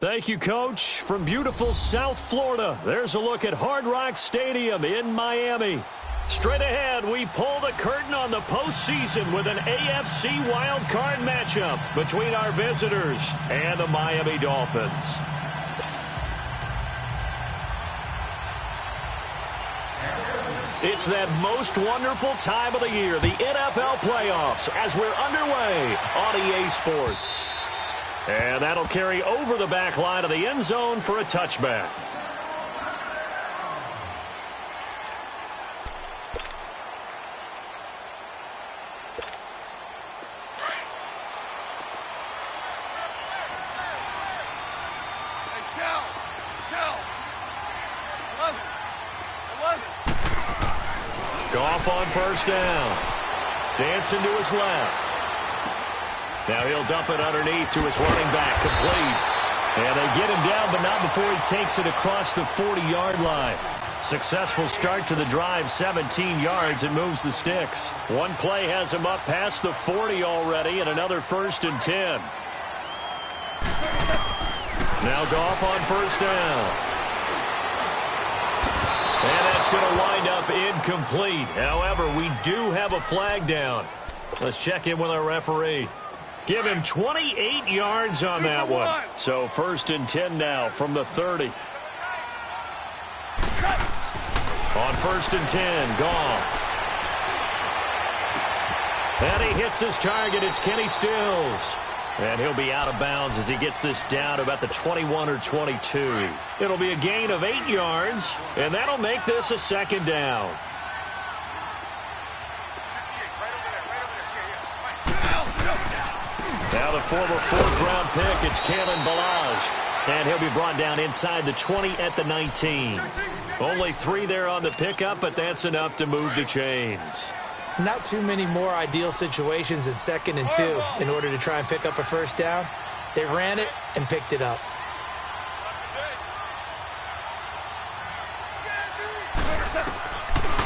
Thank you, Coach. From beautiful South Florida, there's a look at Hard Rock Stadium in Miami. Straight ahead, we pull the curtain on the postseason with an AFC wildcard matchup between our visitors and the Miami Dolphins. It's that most wonderful time of the year, the NFL playoffs, as we're underway on EA Sports. And that'll carry over the back line of the end zone for a touchback. Goff on first down. Dancing to his left. Now he'll dump it underneath to his running back, complete. And they get him down, but not before he takes it across the 40-yard line. Successful start to the drive, 17 yards, and moves the sticks. One play has him up past the 40 already, and another 1st and 10. Now Goff on first down. And that's going to wind up incomplete. However, we do have a flag down. Let's check in with our referee. Give him 28 yards on that one. So 1st and 10 now from the 30. On 1st and 10, Goff. And he hits his target. It's Kenny Stills. And he'll be out of bounds as he gets this down about the 21 or 22. It'll be a gain of 8 yards, and that'll make this a 2nd down. Now the former 4th-round pick, it's Kalen Ballage. And he'll be brought down inside the 20 at the 19. Only 3 there on the pickup, but that's enough to move the chains. Not too many more ideal situations in 2nd and 2 in order to try and pick up a 1st down. They ran it and picked it up.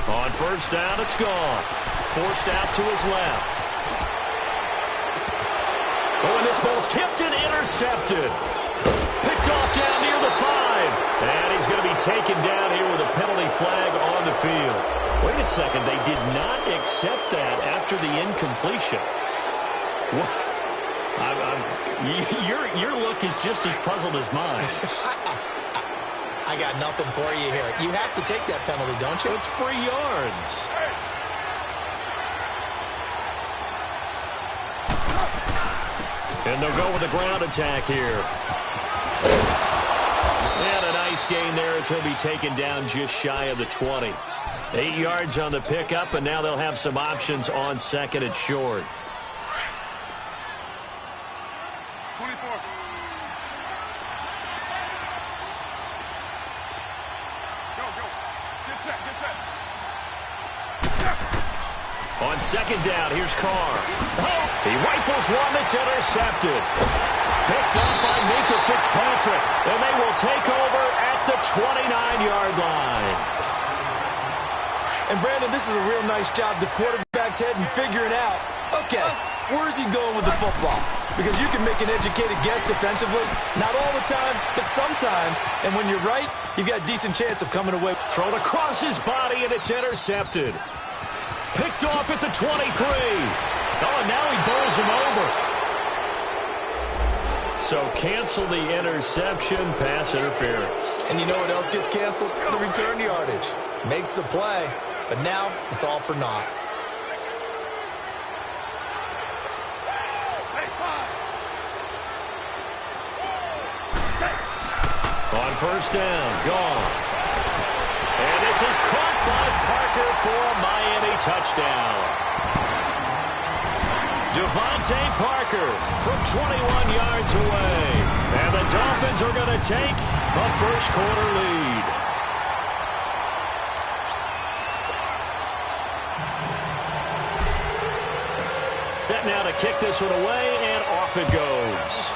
On 1st down, it's gone. Forced out to his left. Oh, and this ball's tipped and intercepted. Picked off down near the 5. And he's going to be taken down here with a penalty flag on the field. Wait a second, they did not accept that after the incompletion. Your look is just as puzzled as mine. I got nothing for you here. You have to take that penalty, don't you? It's free yards. And they'll go with a ground attack here. And a nice gain there as he'll be taken down just shy of the 20. 8 yards on the pickup, and now they'll have some options on 2nd and short. 24. Go. Get set. On 2nd down, here's Carr. He rifles one that's intercepted. Picked up by Minkah Fitzpatrick, and they will take over at the 29-yard line. And, Brandon, this is a real nice job the quarterback's head and figuring out, okay, where's he going with the football? Because you can make an educated guess defensively. Not all the time, but sometimes. And when you're right, you've got a decent chance of coming away. Thrown across his body, and it's intercepted. Picked off at the 23. Oh, and now he bowls him over. So cancel the interception, pass interference. And you know what else gets canceled? The return yardage. Makes the play, but now it's all for naught. On 1st down, gone. And this is caught by Parker for a Miami touchdown. Devontae Parker from 21 yards away. And the Dolphins are going to take a 1st-quarter lead. Set now to kick this one away, and off it goes.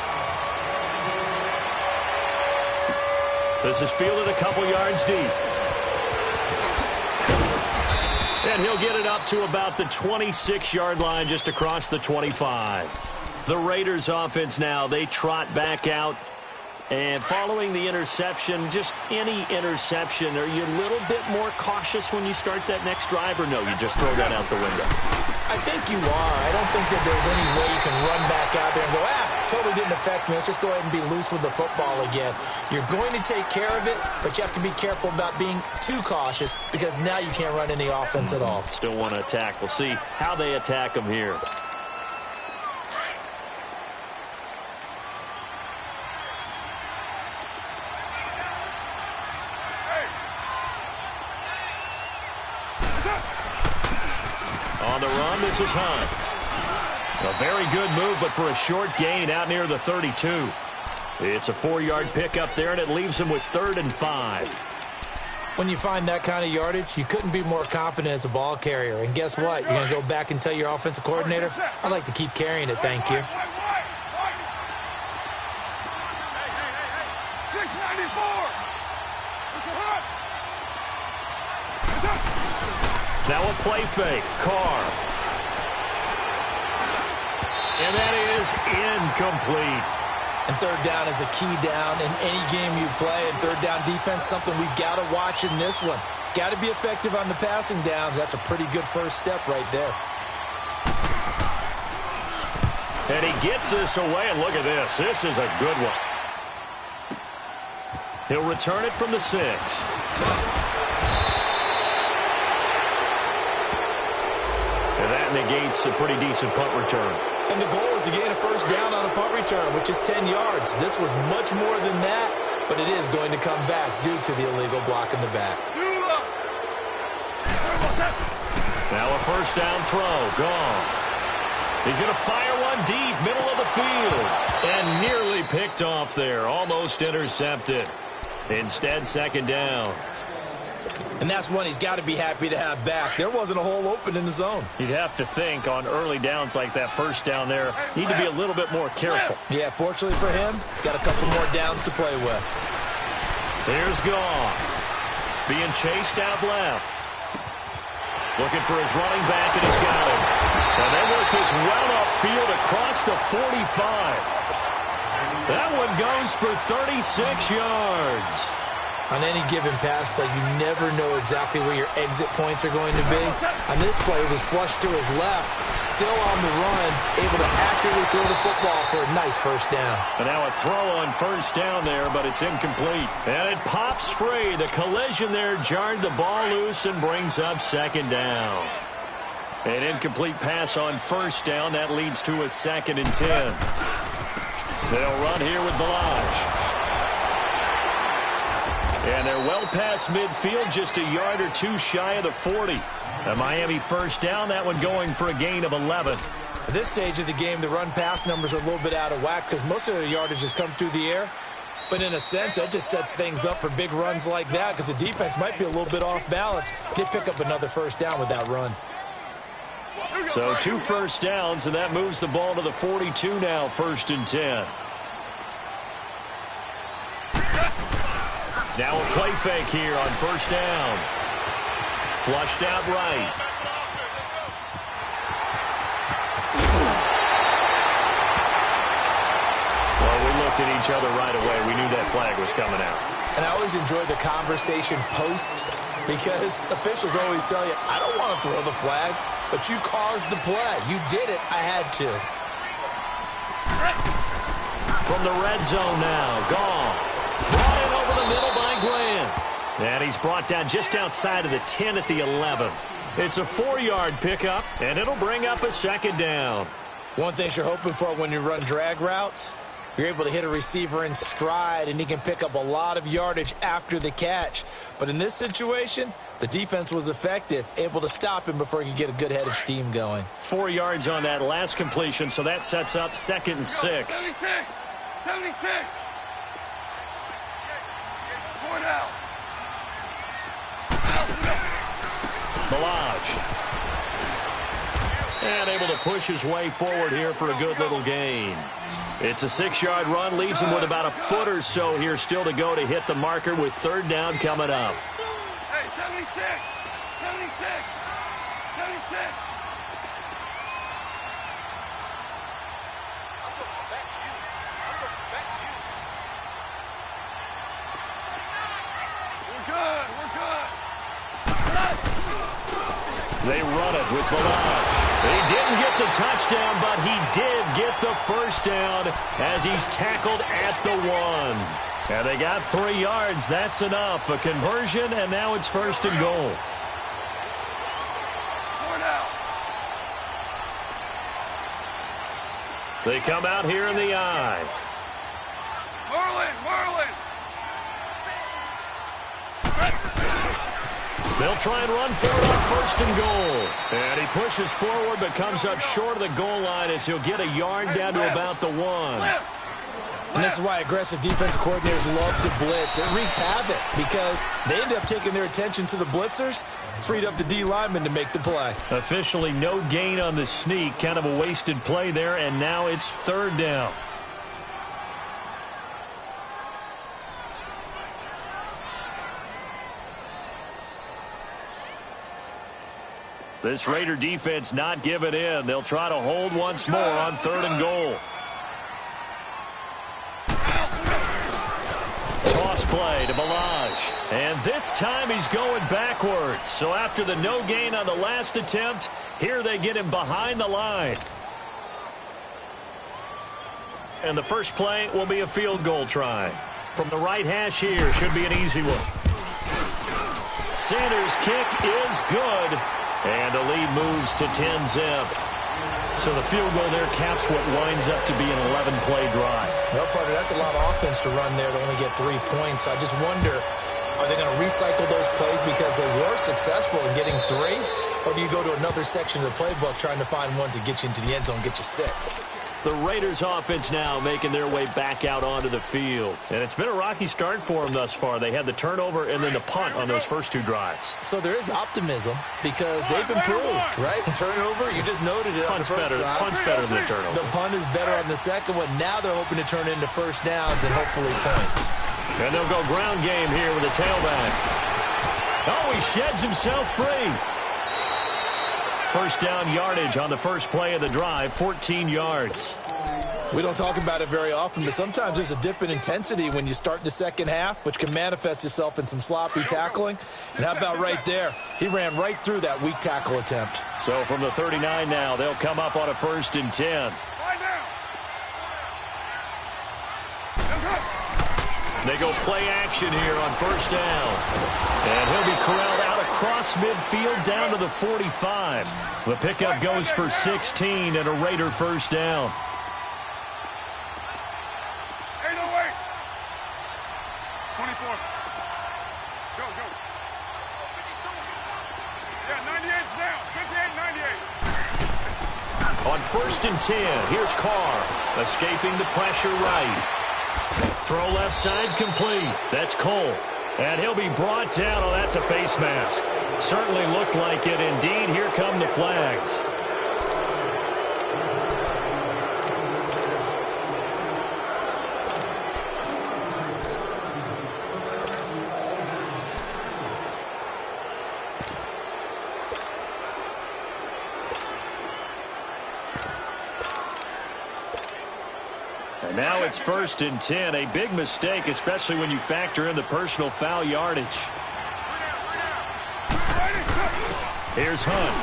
This is fielded a couple yards deep. And he'll get it up to about the 26-yard line, just across the 25. The Raiders offense now, they trot back out And following the interception, just any interception, are you a little bit more cautious when you start that next drive, or no, you just throw that out the window? I think you are. I don't think that there's any way you can run back out there and go, totally didn't affect me. Let's just go ahead and be loose with the football again. You're going to take care of it, but you have to be careful about being too cautious because now you can't run any offense at all. Still want to attack. We'll see how they attack them here. On the run, this is Hunt. A very good move, but for a short gain out near the 32. It's a 4-yard pickup there, and it leaves him with 3rd and 5. When you find that kind of yardage, you couldn't be more confident as a ball carrier. And guess what? You're going to go back and tell your offensive coordinator, I'd like to keep carrying it, thank you. 694. Now a play fake. Carr. And that is incomplete. And 3rd down is a key down in any game you play. And 3rd down defense, something we've got to watch in this one. Got to be effective on the passing downs. That's a pretty good first step right there. And he gets this away, and look at this. This is a good one. He'll return it from the 6. And that negates a pretty decent punt return. And the goal is to gain a 1st down on a punt return, which is 10 yards. This was much more than that, but it is going to come back due to the illegal block in the back. Now a 1st down throw. Gone. He's going to fire one deep, middle of the field. And nearly picked off there. Almost intercepted. Instead, 2nd down. And that's one he's got to be happy to have back. There wasn't a hole open in the zone. You'd have to think on early downs like that 1st down there, need to be a little bit more careful. Yeah, fortunately for him, got a couple more downs to play with. Here's Goff. Being chased out left. Looking for his running back, and he's got him. And they work this well upfield across the 45. That one goes for 36 yards. On any given pass play, you never know exactly where your exit points are going to be. On this play, it was flushed to his left, still on the run, able to accurately throw the football for a nice 1st down. And now a throw on 1st down there, but it's incomplete. And it pops free. The collision there jarred the ball loose and brings up 2nd down. An incomplete pass on 1st down. That leads to a 2nd and 10. They'll run here with Balaj. And they're well past midfield, just a yard or two shy of the 40. A Miami 1st down, that one going for a gain of 11. At this stage of the game, the run-pass numbers are a little bit out of whack because most of the yardage has come through the air. But in a sense, that just sets things up for big runs like that because the defense might be a little bit off balance. They pick up another 1st down with that run. So 2 1st downs, and that moves the ball to the 42 now, 1st and 10. Now a play fake here on 1st down. Flushed out right. Well, we looked at each other right away. We knew that flag was coming out. And I always enjoy the conversation post because officials always tell you, I don't want to throw the flag, but you caused the play. You did it. I had to. From the red zone now, Goff. Brought in over the middle by Graham. And he's brought down just outside of the 10 at the 11. It's a 4-yard pickup, and it'll bring up a 2nd down. One thing you're hoping for when you run drag routes, you're able to hit a receiver in stride, and he can pick up a lot of yardage after the catch. But in this situation, the defense was effective, able to stop him before he could get a good head of steam going. 4 yards on that last completion, so that sets up 2nd and 6. 76. Point out. Balaj. And able to push his way forward here for a good little gain. It's a 6-yard run, leaves him with about a foot or so here still to go to hit the marker with 3rd down coming up. Hey, 76. 76. 76. They run it with Balazs. He didn't get the touchdown, but he did get the first down as he's tackled at the 1. And they got 3 yards. That's enough. A conversion, and now it's first and goal. They come out here in the I. Marlin! They'll try and run for it on first and goal. And he pushes forward but comes up short of the goal line as he'll get a yard down to about the 1. And this is why aggressive defensive coordinators love to blitz. It wreaks havoc because they end up taking their attention to the blitzers, freed up the D lineman to make the play. Officially no gain on the sneak. Kind of a wasted play there, and now it's third down. This Raider defense not giving in. They'll try to hold once more on third and goal. Toss play to Balazs. And this time he's going backwards. So after the no gain on the last attempt, here they get him behind the line. And the first play will be a field goal try. From the right hash here, should be an easy one. Sanders' kick is good. And the lead moves to 10-zip. So the field goal there caps what winds up to be an 11-play drive. Well, partner, that's a lot of offense to run there to only get 3 points. So I just wonder, are they going to recycle those plays because they were successful in getting 3? Or do you go to another section of the playbook trying to find ones that get you into the end zone and get you 6? The Raiders offense now making their way back out onto the field. And it's been a rocky start for them thus far. They had the turnover and then the punt on those first 2 drives. So there is optimism because they've improved, right? Turnover, you just noted it. Punt's better than the turnover. The punt is better on the second one. Now they're hoping to turn into first downs and hopefully points. And they'll go ground game here with a tailback. Oh, he sheds himself free. First down yardage on the first play of the drive, 14 yards. We don't talk about it very often, but sometimes there's a dip in intensity when you start the second half, which can manifest itself in some sloppy tackling. And how about right there? He ran right through that weak tackle attempt. So from the 39 now, they'll come up on a 1st and 10. They go play action here on first down. And he'll be corralled out across midfield down to the 45. The pickup goes for 16 and a Raider first down. Hey, no, wait. 24. Go. Yeah, 98's down. 58, 98. On 1st and 10, here's Carr, escaping the pressure right. Throw left side complete. That's Cole. And he'll be brought down. Oh, that's a face mask. Certainly looked like it. Indeed, here come the flags. And now it's 1st and 10. A big mistake, especially when you factor in the personal foul yardage. Here's Hunt.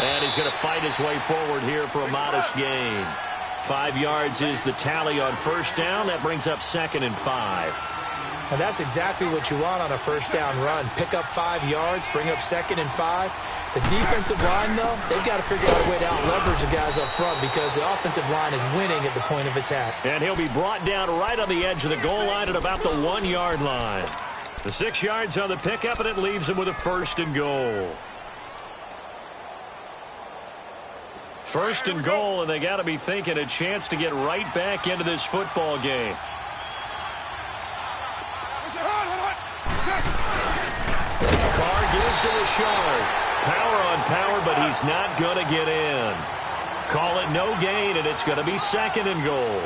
And he's going to fight his way forward here for a modest gain. 5 yards is the tally on first down. That brings up 2nd and 5. And that's exactly what you want on a first down run. Pick up 5 yards, bring up 2nd and 5. The defensive line, though, they've got to figure out a way to out-leverage the guys up front because the offensive line is winning at the point of attack. And he'll be brought down right on the edge of the goal line at about the 1-yard line. The 6 yards on the pickup, and it leaves him with a 1st and goal. 1st and goal, and they got to be thinking a chance to get right back into this football game. Carr gives to Richard. Power on power, but he's not going to get in. Call it no gain, and it's going to be 2nd and goal.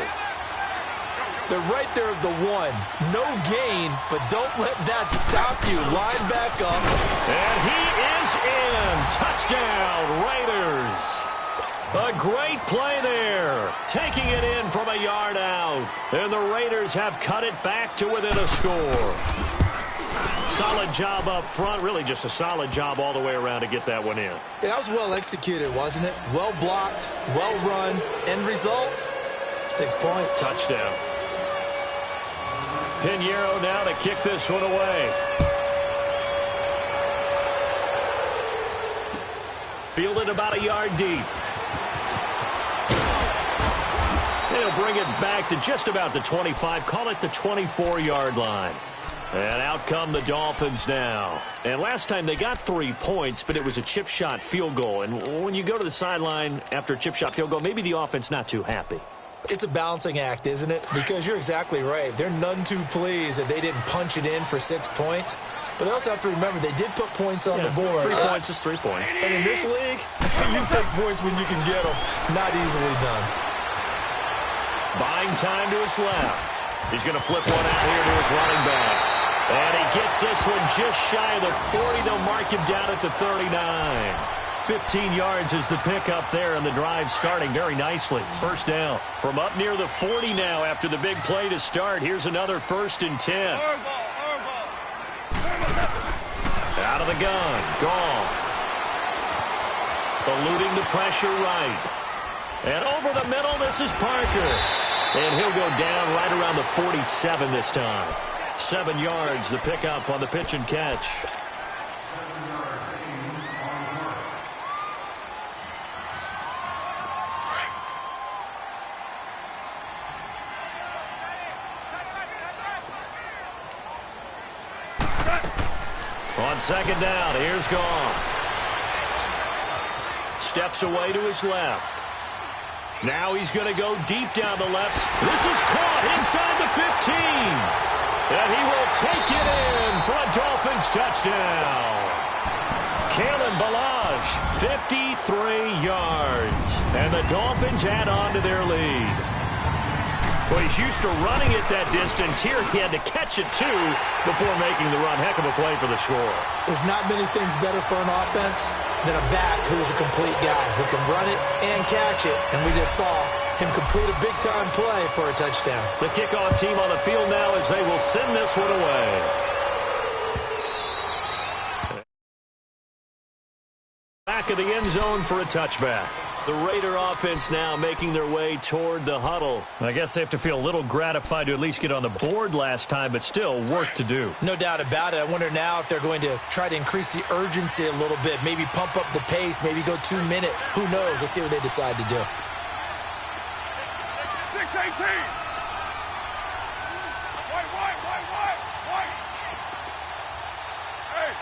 They're right there at the 1. No gain, but don't let that stop you. Line back up. And he is in. Touchdown, Raiders. A great play there. Taking it in from a yard out. And the Raiders have cut it back to within a score. Solid job up front. Really just a solid job all the way around to get that one in. Yeah, that was well executed, wasn't it? Well blocked, well run. End result, 6 points. Touchdown. Pinheiro now to kick this one away. Fielded about a yard deep. He'll bring it back to just about the 25. Call it the 24-yard line. And out come the Dolphins now. And last time they got 3 points, but it was a chip shot field goal. And when you go to the sideline after a chip shot field goal, maybe the offense not too happy. It's a balancing act, isn't it? Because you're exactly right. They're none too pleased that they didn't punch it in for 6 points. But they also have to remember they did put points on the board. 3 points is 3 points. And in this league, you take points when you can get them. Not easily done. Buying time to his left. He's going to flip one out here to his running back. And he gets this one just shy of the 40. They'll mark him down at the 39. 15 yards is the pickup there, and the drive starting very nicely. First down from up near the 40 now after the big play to start. Here's another 1st and 10. Out of the gun. Goff. Eluding the pressure right. And over the middle, this is Parker. And he'll go down right around the 47 this time. 7 yards, the pickup on the pitch and catch. On second down, here's Goff. Steps away to his left. Now he's going to go deep down the left. This is caught inside the 15. And he will take it in for a Dolphins touchdown. Kalen Ballage, 53 yards. And the Dolphins add on to their lead. Well, he's used to running it that distance. Here he had to catch it, too, before making the run. Heck of a play for the score. There's not many things better for an offense than a back who is a complete guy who can run it and catch it. And we just saw him complete a big-time play for a touchdown. The kickoff team on the field now as they will send this one away. Back of the end zone for a touchback. The Raider offense now making their way toward the huddle. I guess they have to feel a little gratified to at least get on the board last time, but still work to do. No doubt about it. I wonder now if they're going to try to increase the urgency a little bit, maybe pump up the pace, maybe go 2 minute. Who knows? Let's see what they decide to do. 6-18. White. Hey.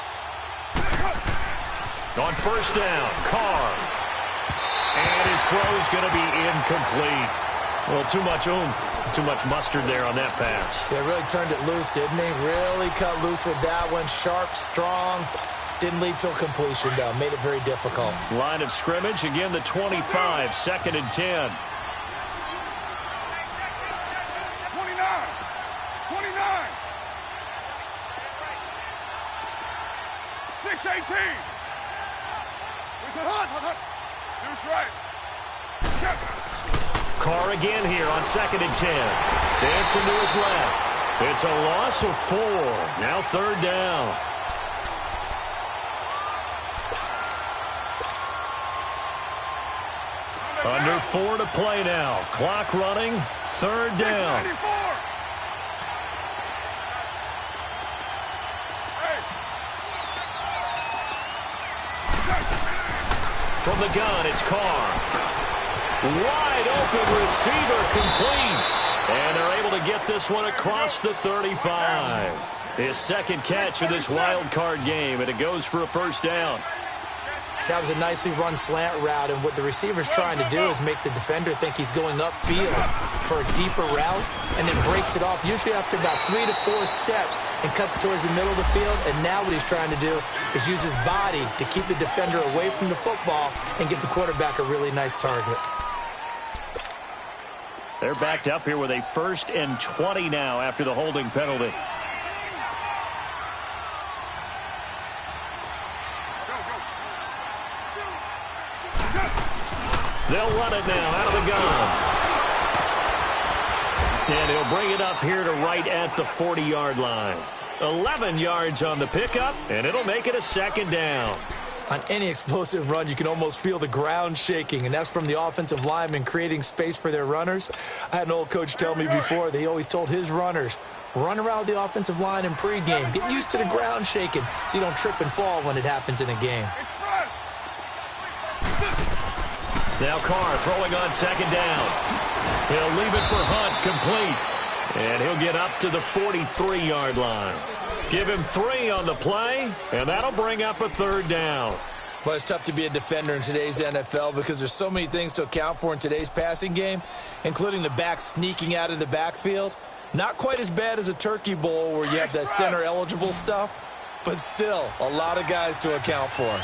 On first down, Carr. And his throw is going to be incomplete. Well, too much oomph, too much mustard there on that pass. They really turned it loose, didn't they? Really cut loose with that one. Sharp, strong. Didn't lead to a completion, though. Made it very difficult. Line of scrimmage, again the 25, 2nd and 10. 6-18. Deuce right. Carr again here on 2nd and 10. Dancing to his left. It's a loss of 4. Now 3rd down. Under 4 to play now. Clock running. 3rd down. From the gun, it's Carr. Wide open receiver, complete. And they're able to get this one across the 35. His 2nd catch of this wild card game, and it goes for a 1st down. That was a nicely run slant route, and what the receiver's trying to do is make the defender think he's going upfield for a deeper route, and then breaks it off, usually after about 3 to 4 steps, and cuts towards the middle of the field. And now what he's trying to do is use his body to keep the defender away from the football and get the quarterback a really nice target. They're backed up here with a 1st and 20 now after the holding penalty. They'll run it now out of the gun. And he'll bring it up here to right at the 40-yard line. 11 yards on the pickup, and it'll make it a second down. On any explosive run, you can almost feel the ground shaking, and that's from the offensive linemen creating space for their runners. I had an old coach tell me before, they always told his runners, run around the offensive line in pregame. Get used to the ground shaking so you don't trip and fall when it happens in a game. Now Carr throwing on second down. He'll leave it for Hunt, complete. And he'll get up to the 43-yard line. Give him 3 on the play, and that'll bring up a third down. Well, it's tough to be a defender in today's NFL because there's so many things to account for in today's passing game, including the back sneaking out of the backfield. Not quite as bad as a turkey bowl where you have that center-eligible stuff, but still a lot of guys to account for.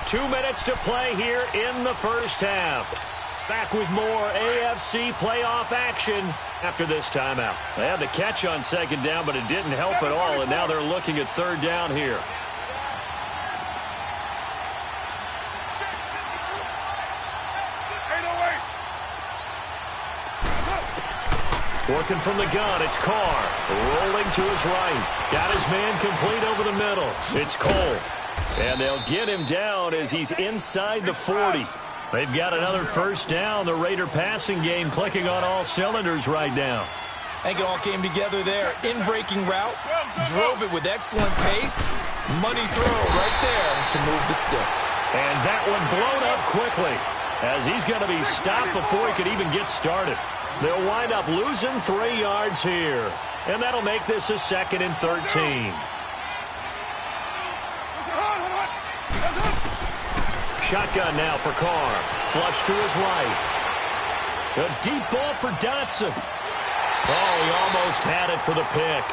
Two minutes to play here in the first half. Back with more AFC playoff action after this timeout. They had the catch on second down, but it didn't help at all, and now they're looking at third down here. Working from the gun, it's Carr. Rolling to his right. Got his man complete over the middle. It's Cole. And they'll get him down as he's inside the 40. They've got another first down. The Raider passing game clicking on all cylinders right now. I think it all came together there. In-breaking route, drove it with excellent pace. Money throw right there to move the sticks. And that one blown up quickly as he's going to be stopped before he could even get started. They'll wind up losing 3 yards here. And that'll make this a 2nd and 13. Shotgun now for Carr. Flush to his right. A deep ball for Dotson. Oh, he almost had it for the pick.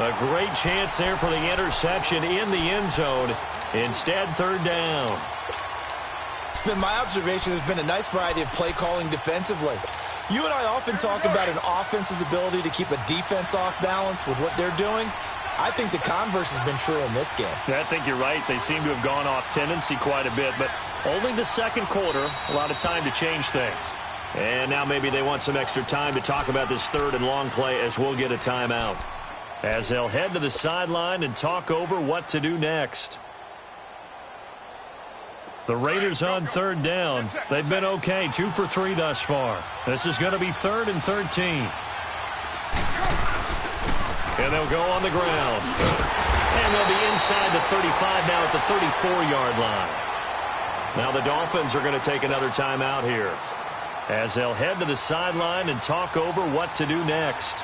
A great chance there for the interception in the end zone. Instead, third down. It's been my observation there's been a nice variety of play calling defensively. You and I often talk about an offense's ability to keep a defense off balance with what they're doing. I think the converse has been true in this game. I think you're right. They seem to have gone off tendency quite a bit, but only the second quarter, a lot of time to change things. And now maybe they want some extra time to talk about this third and long play as we'll get a timeout. As they'll head to the sideline and talk over what to do next. The Raiders on third down. They've been okay, 2 for 3 thus far. This is going to be 3rd and 13. And they'll go on the ground. And they'll be inside the 35 now at the 34-yard line. Now the Dolphins are going to take another timeout here as they'll head to the sideline and talk over what to do next.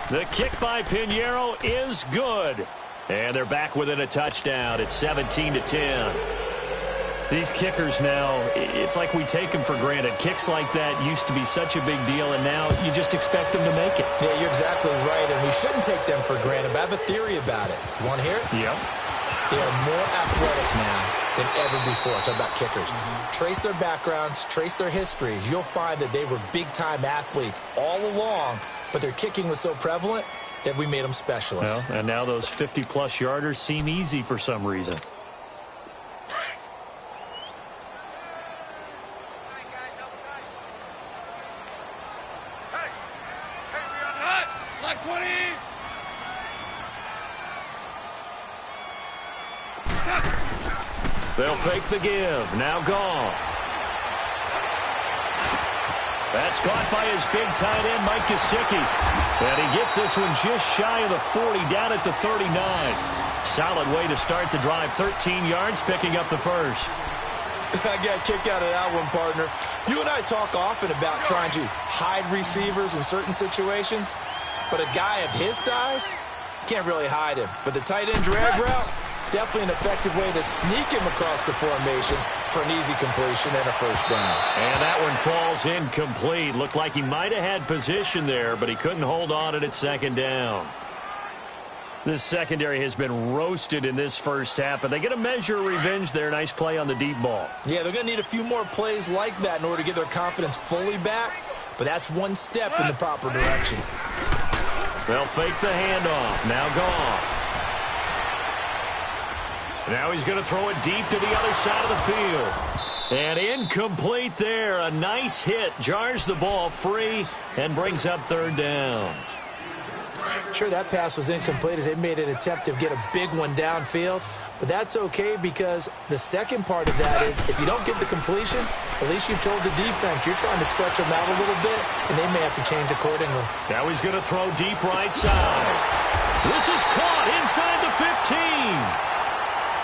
The kick by Pinheiro is good. And they're back within a touchdown. It's 17-10. These kickers now, it's like we take them for granted. Kicks like that used to be such a big deal, and now you just expect them to make it. Yeah, you're exactly right, and we shouldn't take them for granted, but I have a theory about it. You want to hear it? Yep. They are more athletic now than ever before. Talk about kickers. Trace their backgrounds, trace their histories. You'll find that they were big-time athletes all along, but their kicking was so prevalent that we made them specialists. Well, and now those 50-plus yarders seem easy for some reason. They'll fake the give. Now Goff. That's caught by his big tight end, Mike Gesicki. And he gets this one just shy of the 40, down at the 39. Solid way to start the drive. 13 yards, picking up the first. I got a kick out of that one, partner. You and I talk often about trying to hide receivers in certain situations, but a guy of his size can't really hide him. But the tight end drag route, definitely an effective way to sneak him across the formation for an easy completion and a first down. And that one falls incomplete. Looked like he might have had position there, but he couldn't hold on at second down. This secondary has been roasted in this first half, but they get a measure of revenge there. Nice play on the deep ball. Yeah, they're going to need a few more plays like that in order to get their confidence fully back, but that's one step in the proper direction. They'll fake the handoff. Now Goff. Now he's going to throw it deep to the other side of the field. And incomplete there. A nice hit. Jars the ball free and brings up third down. Sure, that pass was incomplete as they made an attempt to get a big one downfield. But that's okay because the second part of that is if you don't get the completion, at least you've told the defense you're trying to stretch them out a little bit, and they may have to change accordingly. Now he's going to throw deep right side. This is caught inside the 15.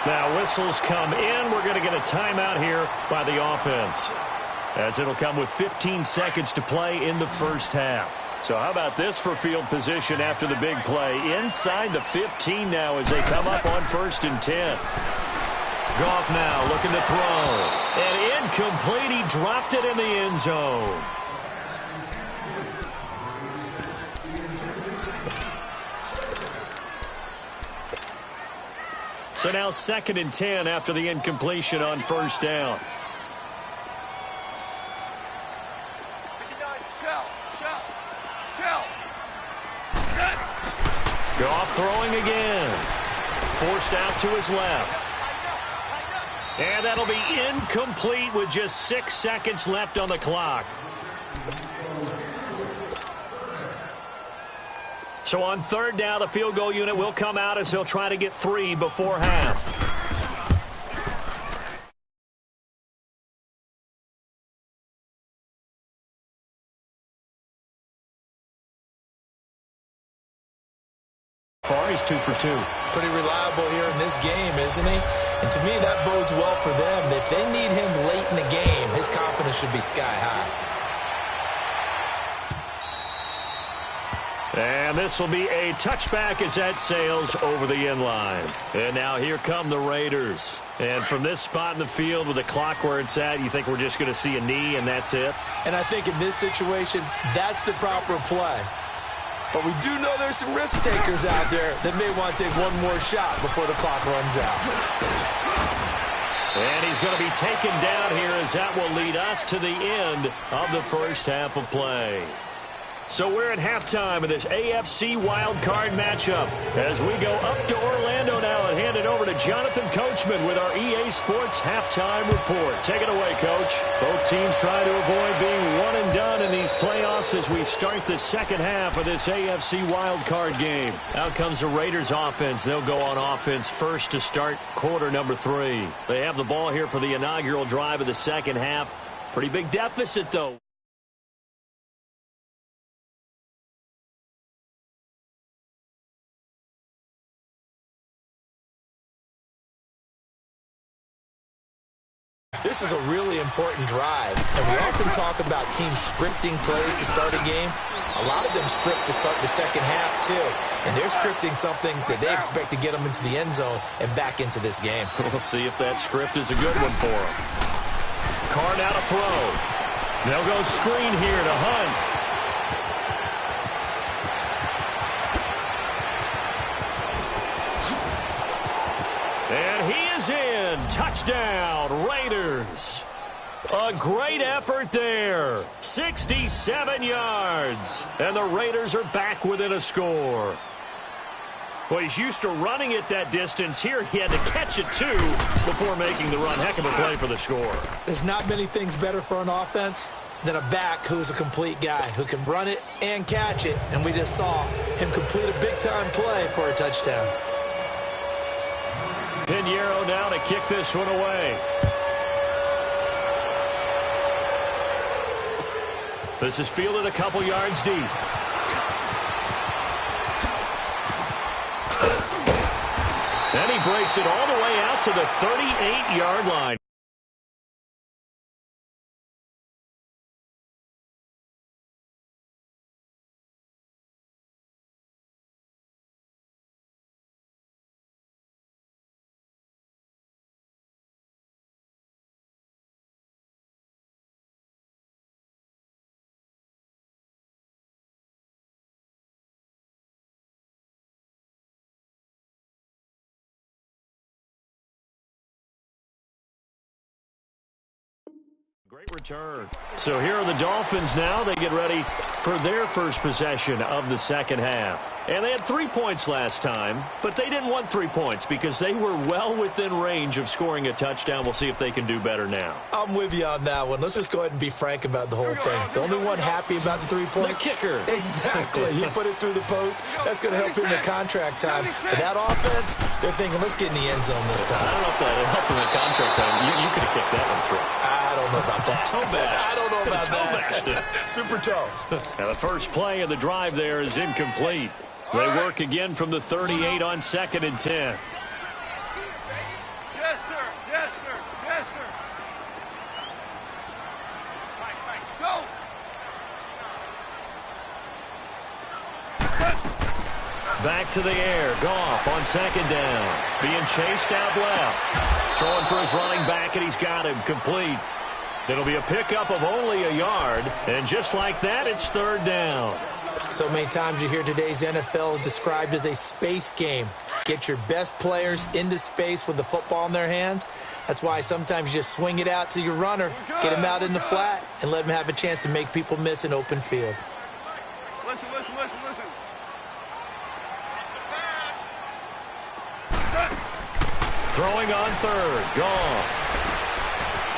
Now whistles come in. We're going to get a timeout here by the offense, as it'll come with 15 seconds to play in the first half. So how about this for field position after the big play? Inside the 15 now as they come up on 1st and 10. Goff now looking to throw. And incomplete. He dropped it in the end zone. So now 2nd and 10 after the incompletion on 1st down. Goff throwing again. Forced out to his left. And that'll be incomplete with just 6 seconds left on the clock. So on 3rd down, the field goal unit will come out as they'll try to get 3 before half. He's 2 for 2. Pretty reliable here in this game, isn't he? And to me, that bodes well for them. If they need him late in the game, his confidence should be sky high. And this will be a touchback as that sails over the end line. And now here come the Raiders. And from this spot in the field with the clock where it's at, you think we're just going to see a knee and that's it? And I think in this situation, that's the proper play. But we do know there's some risk takers out there that may want to take one more shot before the clock runs out. And he's going to be taken down here as that will lead us to the end of the first half of play. So we're at halftime of this AFC wildcard matchup as we go up to Orlando now and hand it over to Jonathan Coachman with our EA Sports halftime report. Take it away, Coach. Both teams trying to avoid being one and done in these playoffs as we start the second half of this AFC wildcard game. Out comes the Raiders offense. They'll go on offense first to start quarter number 3. They have the ball here for the inaugural drive of the second half. Pretty big deficit, though. This is a really important drive, and we often talk about teams scripting plays to start a game. A lot of them script to start the second half, too, and they're scripting something that they expect to get them into the end zone and back into this game. We'll see if that script is a good one for them. Carr now to throw. They'll go screen here to Hunt. And he is in. Touchdown, Raiders. A great effort there. 67 yards. And the Raiders are back within a score. Well, he's used to running it that distance. Here he had to catch it, too, before making the run. Heck of a play for the score. There's not many things better for an offense than a back who's a complete guy who can run it and catch it. And we just saw him complete a big-time play for a touchdown. Pinheiro now to kick this one away. This is fielded a couple yards deep. And he breaks it all the way out to the 38-yard line. Great return. So here are the Dolphins now. They get ready for their first possession of the second half. And they had 3 points last time, but they didn't want 3 points because they were well within range of scoring a touchdown. We'll see if they can do better now. I'm with you on that one. Let's just go ahead and be frank about the whole thing. The only one happy about the 3-point? The kicker. Exactly. He put it through the post. That's going to help him in contract time. But that offense, they're thinking, let's get in the end zone this time. I don't know if that helped him in contract time. You could have kicked that one through. I don't know about that. Toe bash. I don't know about Toe that. bashed it. Super toe. And the first play of the drive there is incomplete. They work again from the 38 on 2nd and 10. Yes, sir. Yes, sir. Yes, sir. Right. Go. Back to the air. Goff on 2nd down. Being chased out left. Throwing for his running back, and he's got him complete. It'll be a pickup of only a yard. And just like that, it's 3rd down. So many times you hear today's NFL described as a space game. Get your best players into space with the football in their hands. That's why sometimes you just swing it out to your runner, get him out in the flat, and let him have a chance to make people miss an open field. Listen. Throwing on 3rd. Goff.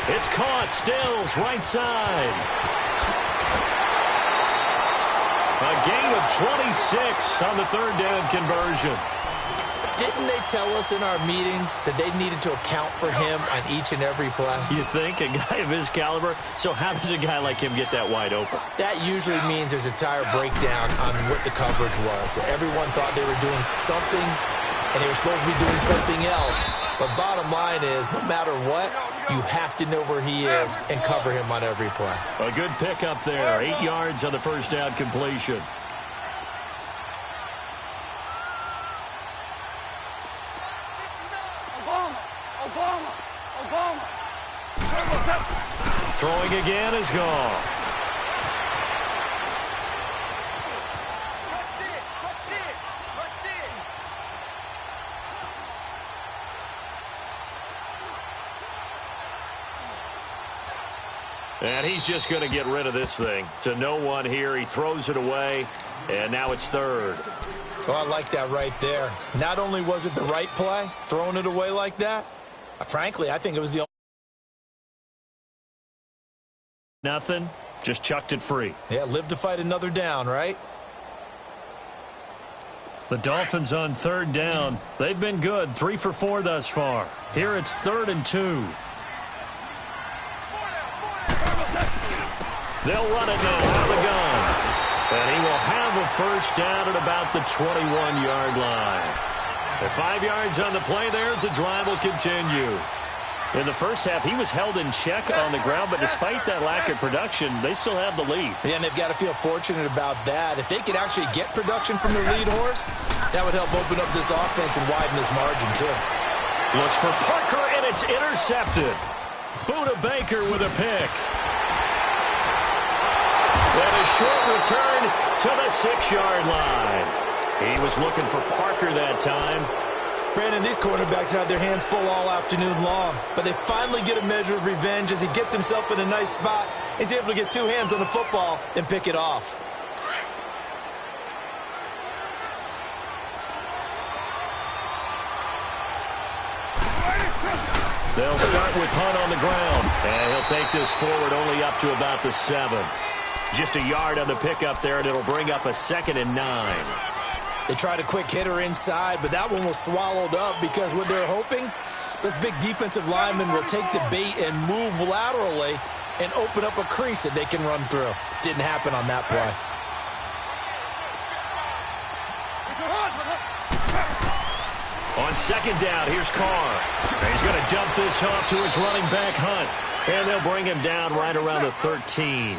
It's caught. Stills right side. A gain of 26 on the 3rd down conversion. Didn't they tell us in our meetings that they needed to account for him on each and every play? You think? A guy of his caliber? So how does a guy like him get that wide open? That usually means there's a tire breakdown on what the coverage was. Everyone thought they were doing something, and they were supposed to be doing something else. But bottom line is, no matter what, you have to know where he is and cover him on every play. A good pickup there. 8 yards on the first down completion. Obama. Throwing again is Goff. And he's just going to get rid of this thing. To no one here. He throws it away, and now it's 3rd. So I like that right there. Not only was it the right play, throwing it away like that, frankly, I think it was the only. Nothing. Just chucked it free. Yeah, live to fight another down, right? The Dolphins on 3rd down. They've been good. 3 for 4 thus far. Here it's 3rd and 2. They'll run it now out of the gun. And he will have a first down at about the 21-yard line. At 5 yards on the play there as the drive will continue. In the first half, he was held in check on the ground, but despite that lack of production, they still have the lead. Yeah, and they've got to feel fortunate about that. If they could actually get production from their lead horse, that would help open up this offense and widen this margin, too. Looks for Parker, and it's intercepted. Buda Baker with a pick. And a short return to the 6-yard line. He was looking for Parker that time. Brandon, these quarterbacks have their hands full all afternoon long, but they finally get a measure of revenge as he gets himself in a nice spot. He's able to get 2 hands on the football and pick it off. They'll start with Hunt on the ground, and he'll take this forward only up to about the 7. Just a yard on the pickup there, and it'll bring up a 2nd and 9. They tried a quick hitter inside, but that one was swallowed up because what they're hoping, this big defensive lineman will take the bait and move laterally and open up a crease that they can run through. Didn't happen on that play. On 2nd down, here's Carr. He's going to dump this off to his running back, Hunt. And they'll bring him down right around the 13.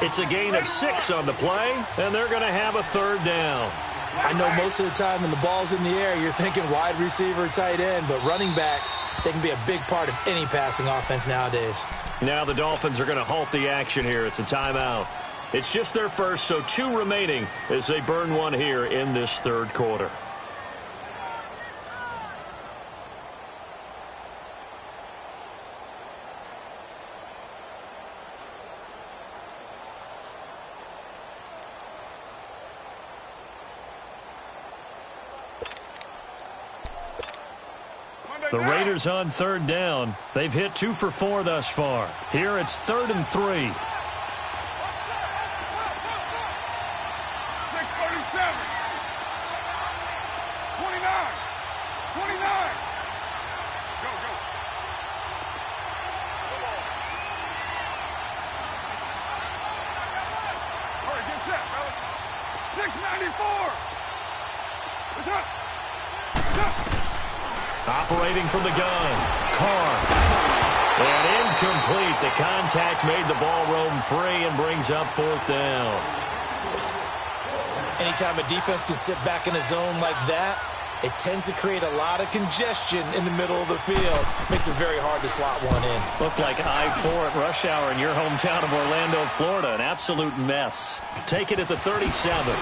It's a gain of 6 on the play, and they're going to have a 3rd down. I know most of the time when the ball's in the air, you're thinking wide receiver, tight end, but running backs, they can be a big part of any passing offense nowadays. Now the Dolphins are going to halt the action here. It's a timeout. It's just their first, so 2 remaining as they burn one here in this 3rd quarter. The Raiders on third down. They've hit 2 for 4 thus far. Here it's 3rd and 3. 6:37. 29. 29. Go, go. All right, get set, fellas. 694. What's up? What's up? Operating from the gun. Carr. And incomplete. The contact made the ball roam free and brings up 4th down. Anytime a defense can sit back in a zone like that, it tends to create a lot of congestion in the middle of the field. Makes it very hard to slot one in. Looked like I-4 at rush hour in your hometown of Orlando, Florida. An absolute mess. Take it at the 37.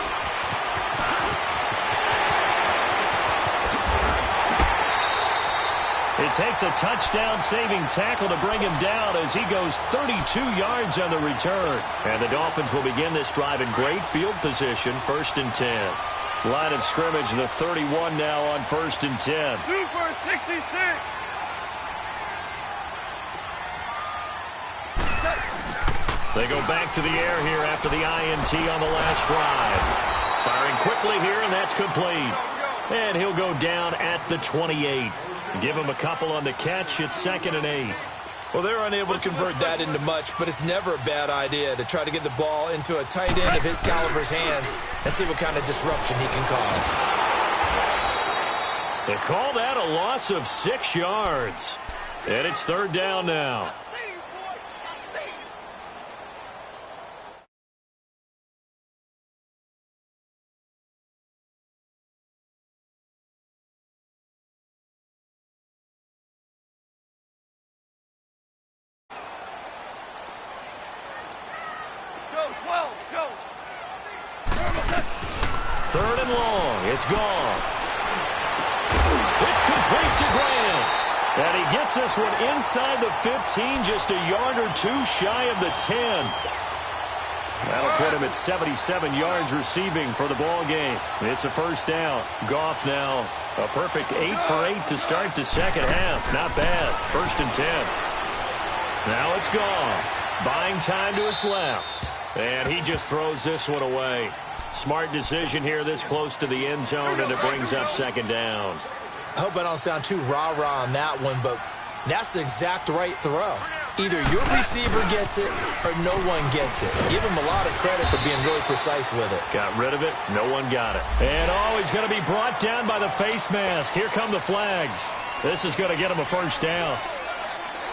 It takes a touchdown-saving tackle to bring him down as he goes 32 yards on the return. And the Dolphins will begin this drive in great field position, 1st and 10. Line of scrimmage, the 31 now on 1st and 10. Super 66. They go back to the air here after the INT on the last drive. Firing quickly here, and that's complete. And he'll go down at the 28. Give him a couple on the catch. It's 2nd and 8. Well, they're unable to convert that into much, but it's never a bad idea to try to get the ball into a tight end of his caliber's hands and see what kind of disruption he can cause. They call that a loss of 6 yards. And it's 3rd down now. Go, 12. Go. 3rd and long. It's gone. It's complete to Graham. And he gets this one inside the 15, just a yard or 2 shy of the 10. That'll put him at 77 yards receiving for the ball game. It's a 1st down. Goff now a perfect 8 for 8 to start the second half. Not bad. 1st and 10. Now it's Goff. Buying time to his left. And he just throws this one away. Smart decision here this close to the end zone, and it brings up 2nd down. I hope I don't sound too rah-rah on that one, but that's the exact right throw. Either your receiver gets it or no one gets it. Give him a lot of credit for being really precise with it. Got rid of it. No one got it. And he's going to be brought down by the face mask. Here come the flags. This is going to get him a 1st down.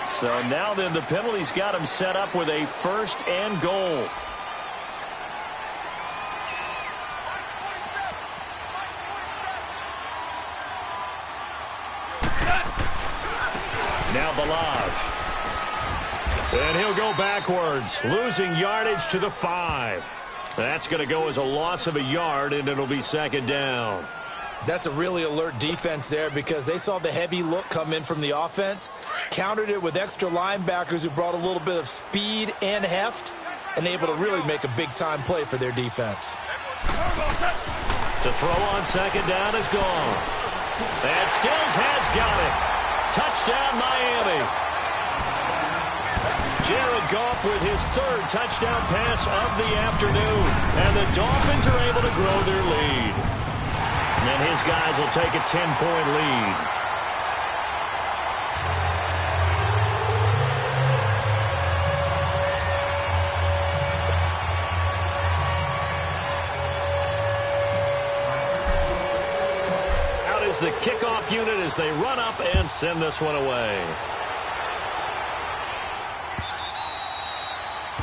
So now then the penalty's got him set up with a 1st and goal. Now Balaj. And he'll go backwards, losing yardage to the 5. That's going to go as a loss of a yard, and it'll be 2nd down. That's a really alert defense there because they saw the heavy look come in from the offense, countered it with extra linebackers who brought a little bit of speed and heft, and able to really make a big-time play for their defense. To throw on 2nd down is gone. And Stills has got it. Touchdown, Miami. Jared Goff with his 3rd touchdown pass of the afternoon. And the Dolphins are able to grow their lead. And his guys will take a 10-point lead. Out is the kickoff unit as they run up and send this one away.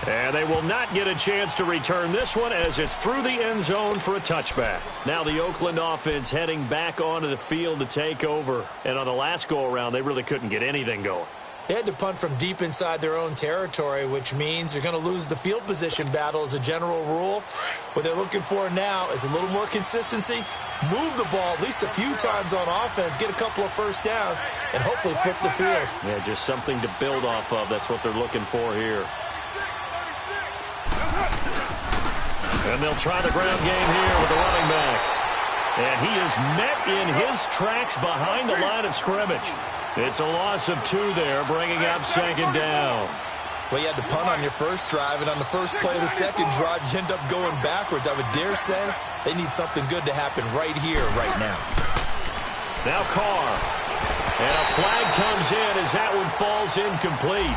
And they will not get a chance to return this one as it's through the end zone for a touchback. Now the Oakland offense heading back onto the field to take over. And on the last go-around, they really couldn't get anything going. They had to punt from deep inside their own territory, which means they're going to lose the field position battle as a general rule. What they're looking for now is a little more consistency, move the ball at least a few times on offense, get a couple of 1st downs, and hopefully flip the field. Yeah, just something to build off of. That's what they're looking for here. And they'll try the ground game here with the running back. And he is met in his tracks behind the line of scrimmage. It's a loss of 2 there, bringing up second down. Well, you had to punt on your first drive, and on the first play of the second drive, you end up going backwards. I would dare say they need something good to happen right here, right now. Now Carr. And a flag comes in as that one falls incomplete.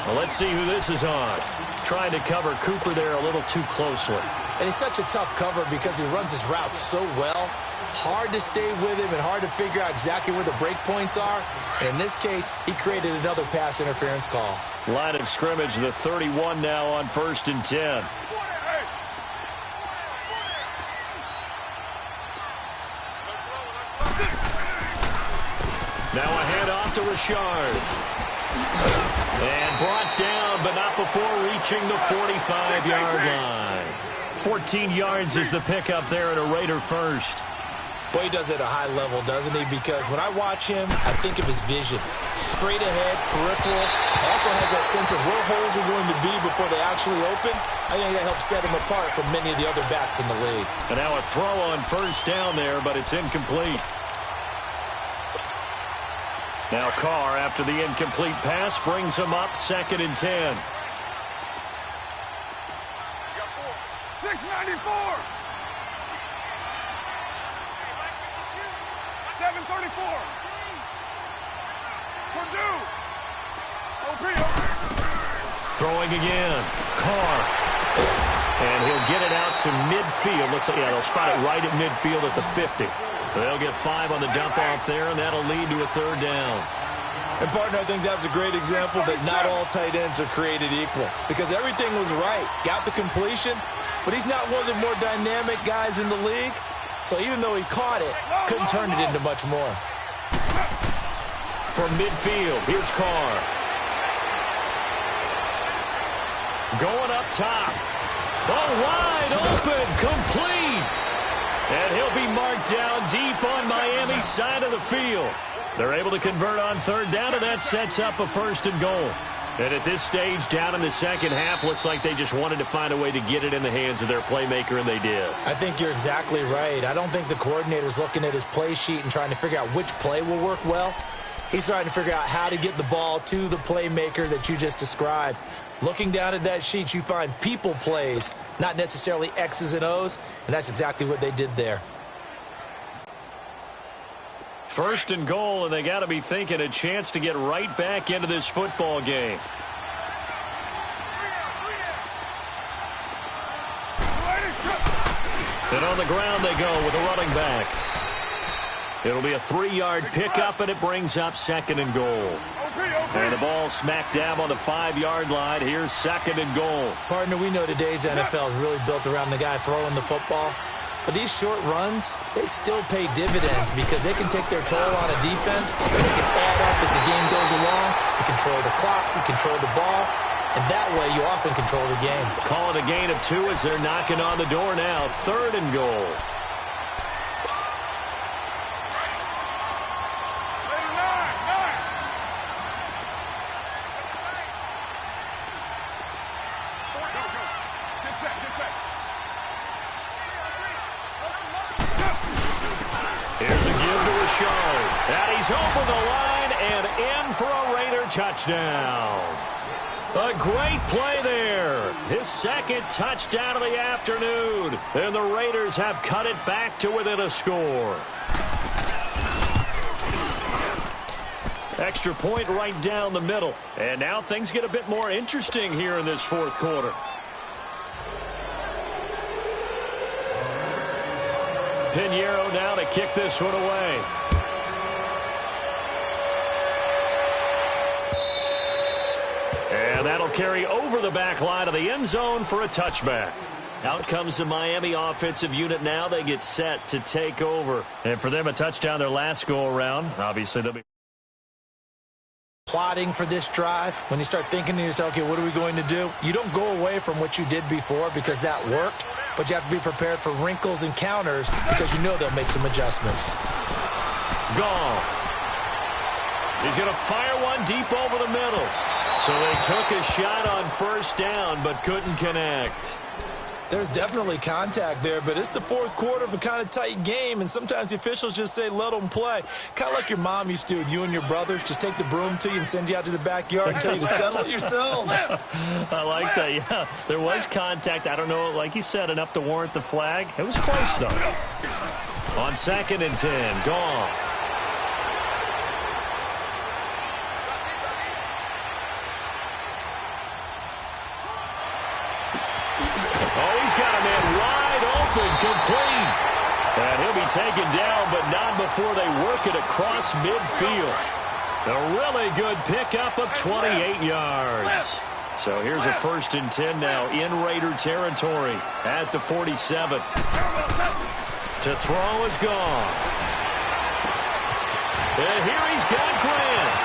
Well, let's see who this is on. Trying to cover Cooper there a little too closely. And he's such a tough cover because he runs his route so well. Hard to stay with him and hard to figure out exactly where the break points are. And in this case, he created another pass interference call. Line of scrimmage, the 31 now on 1st and 10. Now a handoff to Richard. And brought down, but not before reaching the 45-yard line. 14 yards is the pickup there and a Raider first. Boy, he does it at a high level, doesn't he? Because when I watch him, I think of his vision. Straight ahead, peripheral. Also has that sense of where holes are going to be before they actually open. I think that helps set him apart from many of the other backs in the league. And now a throw on first down there, but it's incomplete. Now Carr, after the incomplete pass, brings him up 2nd and 10. 694. 734. Purdue. Throwing again. Carr. And he'll get it out to midfield. Looks like, yeah, they'll spot it right at midfield at the 50. They'll get 5 on the dump off there, and that'll lead to a 3rd down. And, partner, I think that's a great example that not all tight ends are created equal. Because everything was right. Got the completion, but he's not one of the more dynamic guys in the league. So even though he caught it, couldn't turn it into much more. From midfield, here's Carr. Going up top. Oh, wide open, complete. And he'll be marked down deep on Miami's side of the field. They're able to convert on 3rd down, and that sets up a 1st and goal. And at this stage, down in the second half, looks like they just wanted to find a way to get it in the hands of their playmaker, and they did. I think you're exactly right. I don't think the coordinator's looking at his play sheet and trying to figure out which play will work well. He's trying to figure out how to get the ball to the playmaker that you just described. Looking down at that sheet, you find people plays, not necessarily X's and O's, and that's exactly what they did there. 1st and goal, and they got to be thinking a chance to get right back into this football game. And on the ground they go with a running back. It'll be a 3-yard pickup, and it brings up 2nd and goal. And the ball smack dab on the 5-yard line. Here's 2nd and goal. Partner, we know today's NFL is really built around the guy throwing the football. But these short runs, they still pay dividends because they can take their toll on a defense. They can add up as the game goes along. You control the clock. You control the ball. And that way, you often control the game. Call it a gain of 2 as they're knocking on the door now. 3rd and goal. Here's a give to Richard. And he's over the line and in for a Raider touchdown. A great play there. His 2nd touchdown of the afternoon. And the Raiders have cut it back to within a score. Extra point right down the middle. And now things get a bit more interesting here in this 4th quarter. Pinheiro now to kick this one away. And that'll carry over the back line of the end zone for a touchback. Out comes the Miami offensive unit now. They get set to take over. And for them, a touchdown their last go-around. Obviously, they'll be plotting for this drive. When you start thinking to yourself, okay, what are we going to do? You don't go away from what you did before because that worked. But you have to be prepared for wrinkles and counters because you know they'll make some adjustments. Goff. He's going to fire one deep over the middle. So they took a shot on 1st down but couldn't connect. There's definitely contact there, but it's the fourth quarter of a kind of tight game, and sometimes the officials just say, let them play. Kind of like your mom used to do with you and your brothers. Just take the broom to you and send you out to the backyard and tell you to settle it yourselves. I like that, yeah. There was contact. I don't know, like you said, enough to warrant the flag. It was close, though. On 2nd and 10, Goff. Oh, he's got a man wide open, complete. And he'll be taken down, but not before they work it across midfield. A really good pickup of 28 yards. So here's a 1st and 10 now in Raider territory at the 47. To throw is Goff. And here he's got Grant.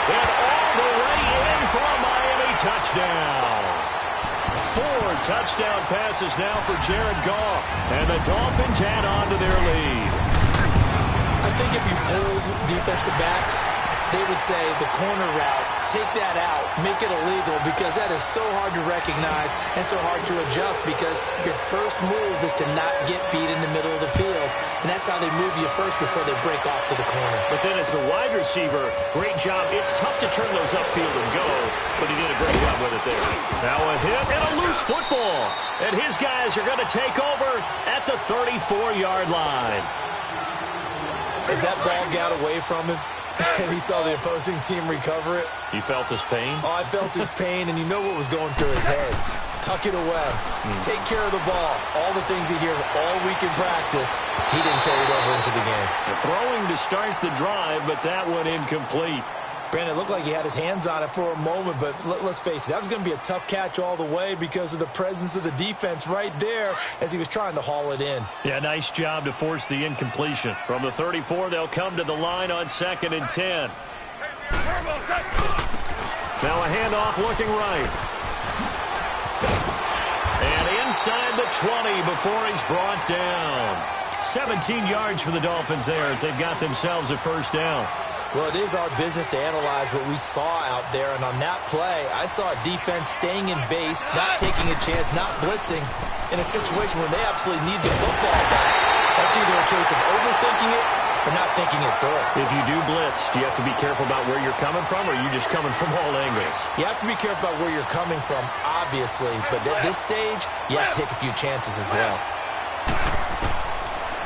And all the way in for a Miami touchdown. 4 touchdown passes now for Jared Goff. And the Dolphins add on to their lead. I think if you pulled defensive backs, they would say the corner route, take that out, make it illegal, because that is so hard to recognize and so hard to adjust, because your first move is to not get beat in the middle of the field. And that's how they move you first before they break off to the corner. But then as the wide receiver, great job. It's tough to turn those upfield and go, but he did a great job with it there. Now a hit and a loose football. And his guys are going to take over at the 34-yard line. As that ball got away from him, and he saw the opposing team recover it. You felt his pain? Oh, I felt his pain, and you know what was going through his head. Tuck it away. Take care of the ball. All the things he hears all week in practice, he didn't carry it over into the game. The throwing to start the drive, but that one incomplete. Brandon, it looked like he had his hands on it for a moment, but let's face it, that was going to be a tough catch all the way because of the presence of the defense right there as he was trying to haul it in. Yeah, nice job to force the incompletion. From the 34, they'll come to the line on 2nd and 10. Now a handoff looking right. And inside the 20 before he's brought down. 17 yards for the Dolphins there as they've got themselves a 1st down. Well, it is our business to analyze what we saw out there, and on that play, I saw a defense staying in base, not taking a chance, not blitzing, in a situation where they absolutely need the football back. That's either a case of overthinking it or not thinking it through. If you do blitz, do you have to be careful about where you're coming from, or are you just coming from all angles? You have to be careful about where you're coming from, obviously, but at this stage, you have to take a few chances as well.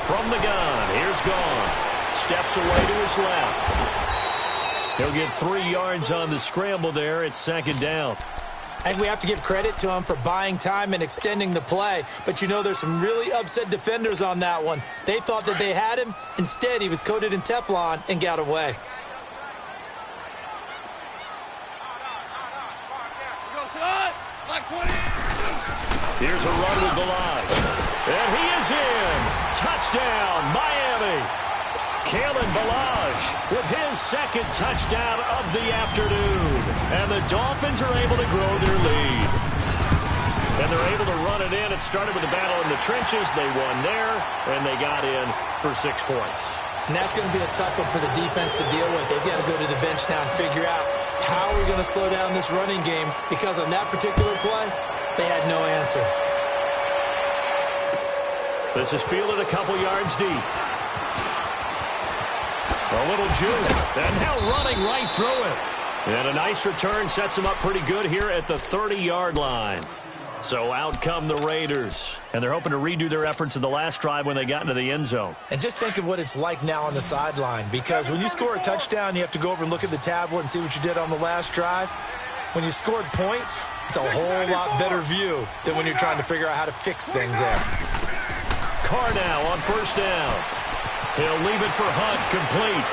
From the gun, here's Goff. Steps away to his left. He'll get 3 yards on the scramble there. It's 2nd down. And we have to give credit to him for buying time and extending the play. But you know, there's some really upset defenders on that one. They thought that they had him. Instead, he was coated in Teflon and got away. Here's a run with Balaj. And he is in. Touchdown, Miami. Kalen Balaj with his 2nd touchdown of the afternoon. And the Dolphins are able to grow their lead. And they're able to run it in. It started with a battle in the trenches. They won there, and they got in for 6 points. And that's going to be a tough one for the defense to deal with. They've got to go to the bench now and figure out how we're going to slow down this running game, because on that particular play, they had no answer. This is fielded a couple yards deep. A little juke, and now running right through it. And a nice return sets them up pretty good here at the 30-yard line. So out come the Raiders, and they're hoping to redo their efforts in the last drive when they got into the end zone. And just think of what it's like now on the sideline, because when you score a touchdown, you have to go over and look at the tablet and see what you did on the last drive. When you scored points, it's a whole lot better view than when you're trying to figure out how to fix things there. Carr now on 1st down. He'll leave it for Hunt, complete.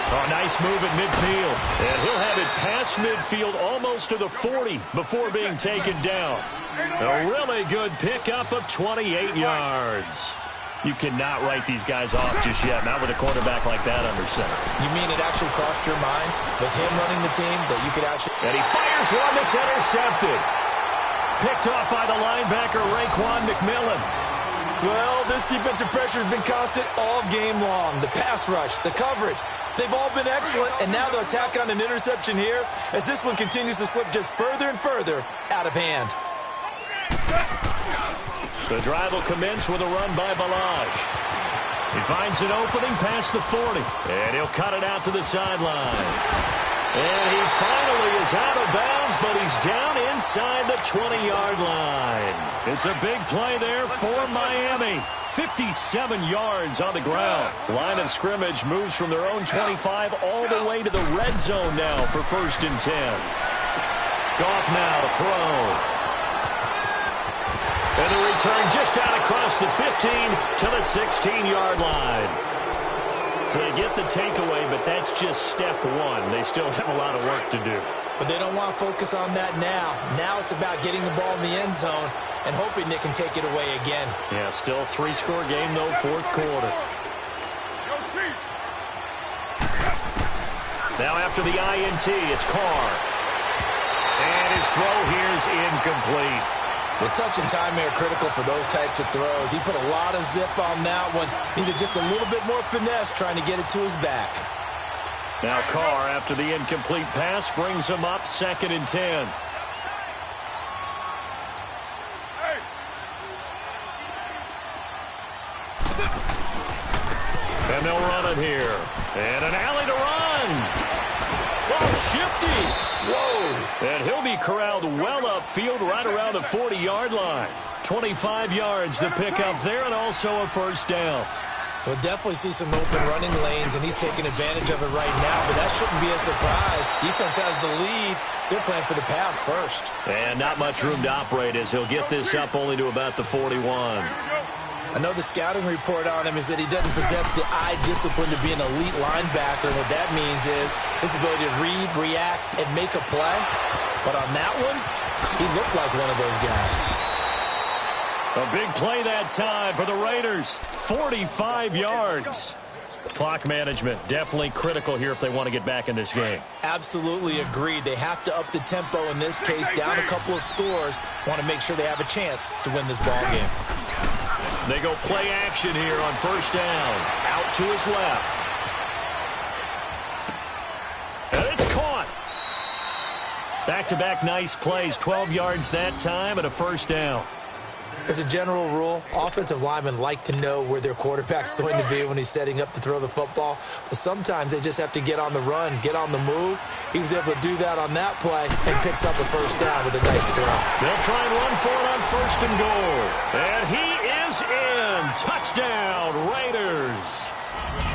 Oh, nice move at midfield. And he'll have it past midfield almost to the 40 before being taken down. A really good pickup of 28 yards. You cannot write these guys off just yet, not with a quarterback like that under center. You mean it actually crossed your mind with him running the team that you could actually... And he fires one that's intercepted. Picked off by the linebacker, Raekwon McMillan. Well, this defensive pressure has been constant all game long. The pass rush, the coverage, they've all been excellent, and now they'll tack on an interception here as this one continues to slip just further and further out of hand. The drive will commence with a run by Balaj. He finds an opening past the 40, and he'll cut it out to the sideline. And he finally is out of bounds, but he's down inside the 20-yard line. It's a big play there for Miami. 57 yards on the ground. Line of scrimmage moves from their own 25 all the way to the red zone now for 1st and 10. Goff now to throw. And the return just out across the 15 to the 16-yard line. So they get the takeaway, but that's just step one. They still have a lot of work to do. But they don't want to focus on that now. Now it's about getting the ball in the end zone and hoping they can take it away again. Yeah, still 3-score game, though, 4th quarter. Now after the INT, it's Carr. And his throw here is incomplete. Well, touch and timing are critical for those types of throws. He put a lot of zip on that one. Needed just a little bit more finesse trying to get it to his back. Now Carr, after the incomplete pass, brings him up 2nd and 10. And they'll run it here. And an alley to run. Oh, shifty. Whoa. And he'll be corralled well upfield right around the 40-yard line. 25 yards to pick up there and also a 1st down. We'll definitely see some open running lanes, and he's taking advantage of it right now, but that shouldn't be a surprise. Defense has the lead. They're playing for the pass first. And not much room to operate as he'll get this up only to about the 41. I know the scouting report on him is that he doesn't possess the eye discipline to be an elite linebacker. What that means is his ability to read, react, and make a play. But on that one, he looked like one of those guys. A big play that time for the Raiders. 45 yards. Clock management definitely critical here if they want to get back in this game. Absolutely agreed. They have to up the tempo in this case, down a couple of scores. Want to make sure they have a chance to win this ball game. They go play action here on 1st down. Out to his left. And it's caught. Back-to-back nice plays. 12 yards that time and a 1st down. As a general rule, offensive linemen like to know where their quarterback's going to be when he's setting up to throw the football. But sometimes they just have to get on the run, get on the move. He was able to do that on that play and picks up a 1st down with a nice throw. They'll try and run for it on 1st and goal. And he is in. Touchdown, Raiders.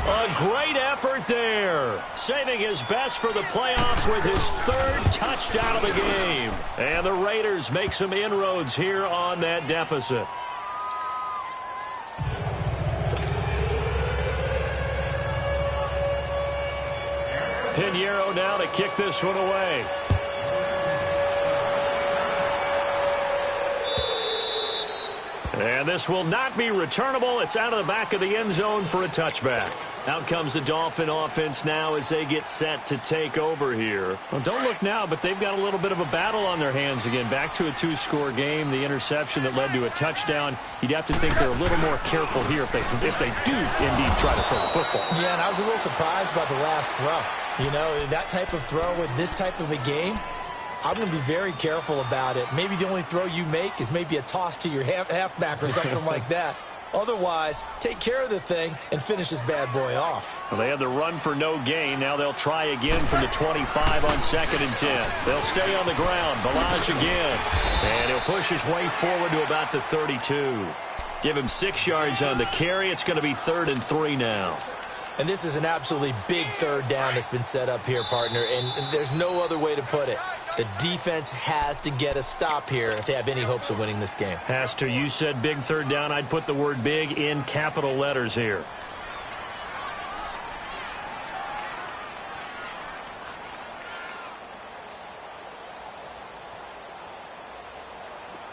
A great effort there. Saving his best for the playoffs with his 3rd touchdown of the game. And the Raiders make some inroads here on that deficit. Pinheiro now to kick this one away. And this will not be returnable. It's out of the back of the end zone for a touchback. Out comes the Dolphin offense now as they get set to take over here. Well, don't look now, but they've got a little bit of a battle on their hands again. Back to a 2-score game. The interception that led to a touchdown. You'd have to think they're a little more careful here if they do indeed try to throw the football. Yeah, and I was a little surprised by the last throw. You know, that type of throw with this type of a game, I'm going to be very careful about it. Maybe the only throw you make is maybe a toss to your halfback or something like that. Otherwise, take care of the thing and finish this bad boy off. Well, they had the run for no gain. Now they'll try again from the 25 on 2nd and 10. They'll stay on the ground. Balaj again. And he'll push his way forward to about the 32. Give him 6 yards on the carry. It's going to be 3rd and 3 now. And this is an absolutely big 3rd down that's been set up here, partner. And there's no other way to put it. The defense has to get a stop here if they have any hopes of winning this game. Has to. You said big 3rd down. I'd put the word big in capital letters here.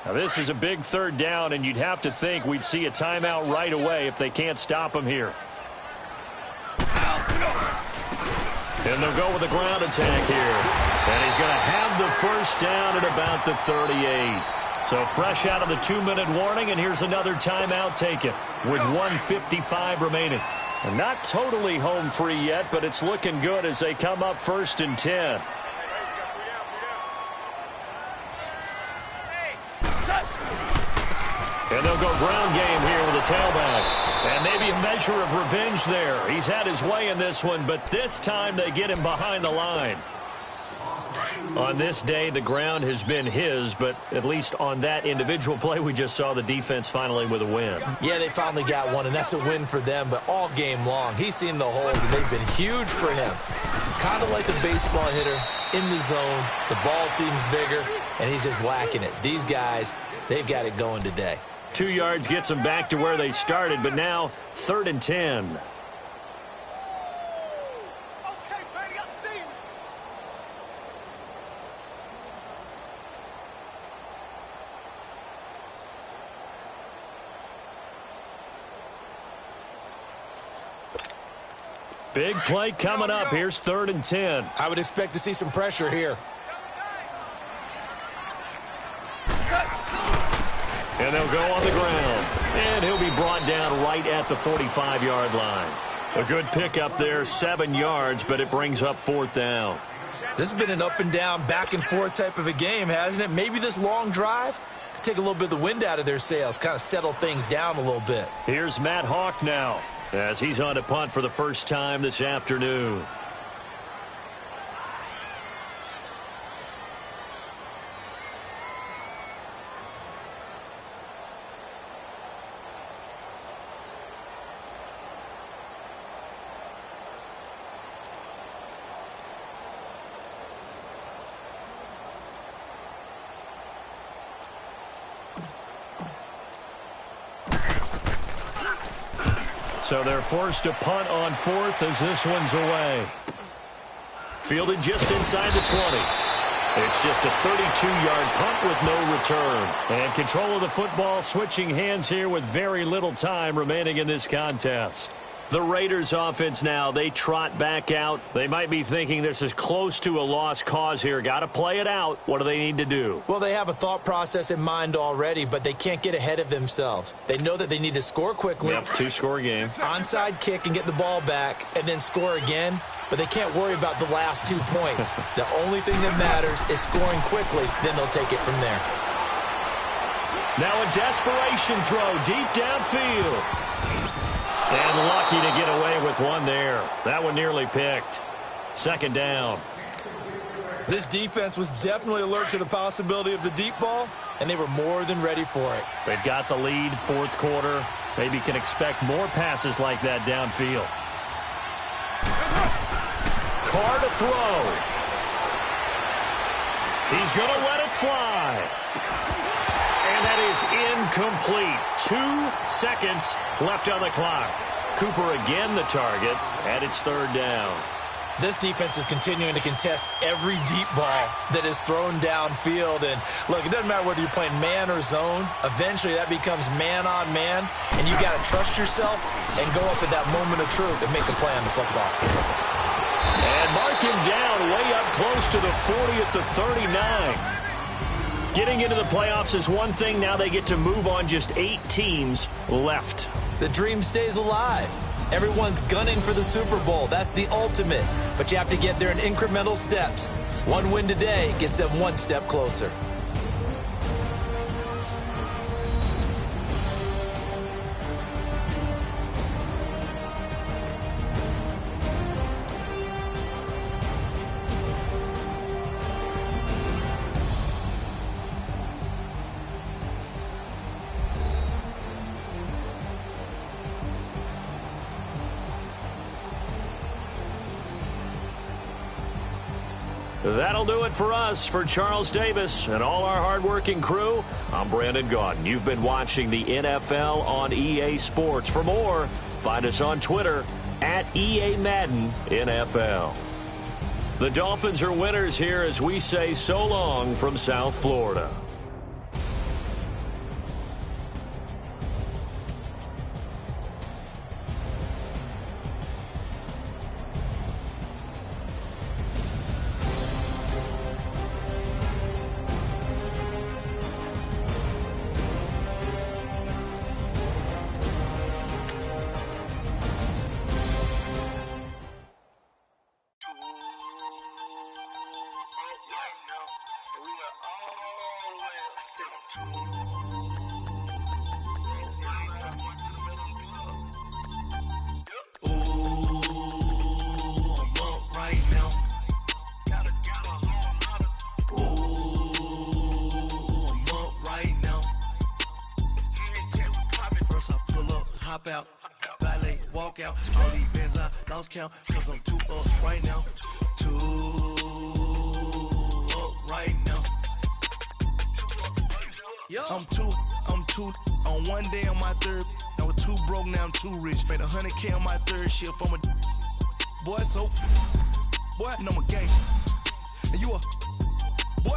Now this is a big 3rd down, and you'd have to think we'd see a timeout right away if they can't stop him here. And they'll go with a ground attack here. And he's going to have the 1st down at about the 38. So fresh out of the 2-minute warning, and here's another timeout taken with 1:55 remaining. And not totally home free yet, but it's looking good as they come up 1st and 10. And they'll they'll go ground game here with a tailback. And maybe a measure of revenge there. He's had his way in this one, but this time they get him behind the line. On this day, the ground has been his, but at least on that individual play, we just saw the defense finally with a win. Yeah, they finally got one, and that's a win for them, but all game long, he's seen the holes, and they've been huge for him. Kind of like a baseball hitter in the zone. The ball seems bigger, and he's just whacking it. These guys, they've got it going today. 2 yards gets them back to where they started, but now 3rd and 10. Big play coming up. Here's 3rd and 10. I would expect to see some pressure here. And they'll go on the ground. And he'll be brought down right at the 45-yard line. A good pickup there, 7 yards, but it brings up 4th down. This has been an up and down, back and forth type of a game, hasn't it? Maybe this long drive could take a little bit of the wind out of their sails, kind of settle things down a little bit. Here's Matt Hawk now, as he's on to punt for the first time this afternoon. So they're forced to punt on 4th as this one's away. Fielded just inside the 20. It's just a 32-yard punt with no return. And control of the football switching hands here with very little time remaining in this contest. The Raiders offense now, they trot back out. They might be thinking this is close to a lost cause here. Got to play it out. What do they need to do? Well, they have a thought process in mind already, but they can't get ahead of themselves. They know that they need to score quickly. Yep, 2-score game. Onside kick and get the ball back and then score again, but they can't worry about the last 2 points. The only thing that matters is scoring quickly, then they'll take it from there. Now a desperation throw deep downfield. And lucky to get away with one there. That one nearly picked. 2nd down. This defense was definitely alert to the possibility of the deep ball, and they were more than ready for it. They've got the lead, 4th quarter. Maybe can expect more passes like that downfield. Carr to throw. He's going to let it fly. And that is incomplete. 2 seconds left on the clock. Cooper again the target, and it's 3rd down. This defense is continuing to contest every deep ball that is thrown downfield. And, look, it doesn't matter whether you're playing man or zone. Eventually that becomes man on man, and you got to trust yourself and go up at that moment of truth and make a play on the football. And mark him down way up close to the 40 at the 39. Getting into the playoffs is one thing. Now they get to move on. Just 8 teams left. The dream stays alive. Everyone's gunning for the Super Bowl. That's the ultimate. But you have to get there in incremental steps. One win today gets them 1 step closer. That'll do it for us. For Charles Davis and all our hardworking crew, I'm Brandon Gaudin. You've been watching the NFL on EA Sports. For more, find us on Twitter at EA Madden NFL. The Dolphins are winners here as we say so long from South Florida. hop out. Valet, walk out. All these bands I lost count, cause I'm too up right now. Too up right now. I'm two on one day on my third. I was too broke, now I'm too rich. Made 100K on my third shift from a boy, so boy, and I'm a gangster. And you a boy.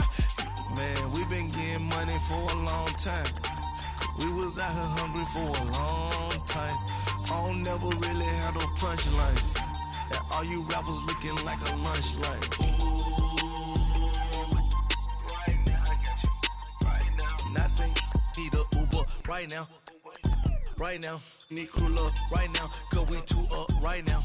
Man, we been getting money for a long time. We was out here hungry for a long time. I don't never really have no punchlines. And all you rappers looking like a lunch line. Right now, I got you. Right now. Nothing. Need a Uber right now. Right now. Need crew love right now. Cause we too up right now.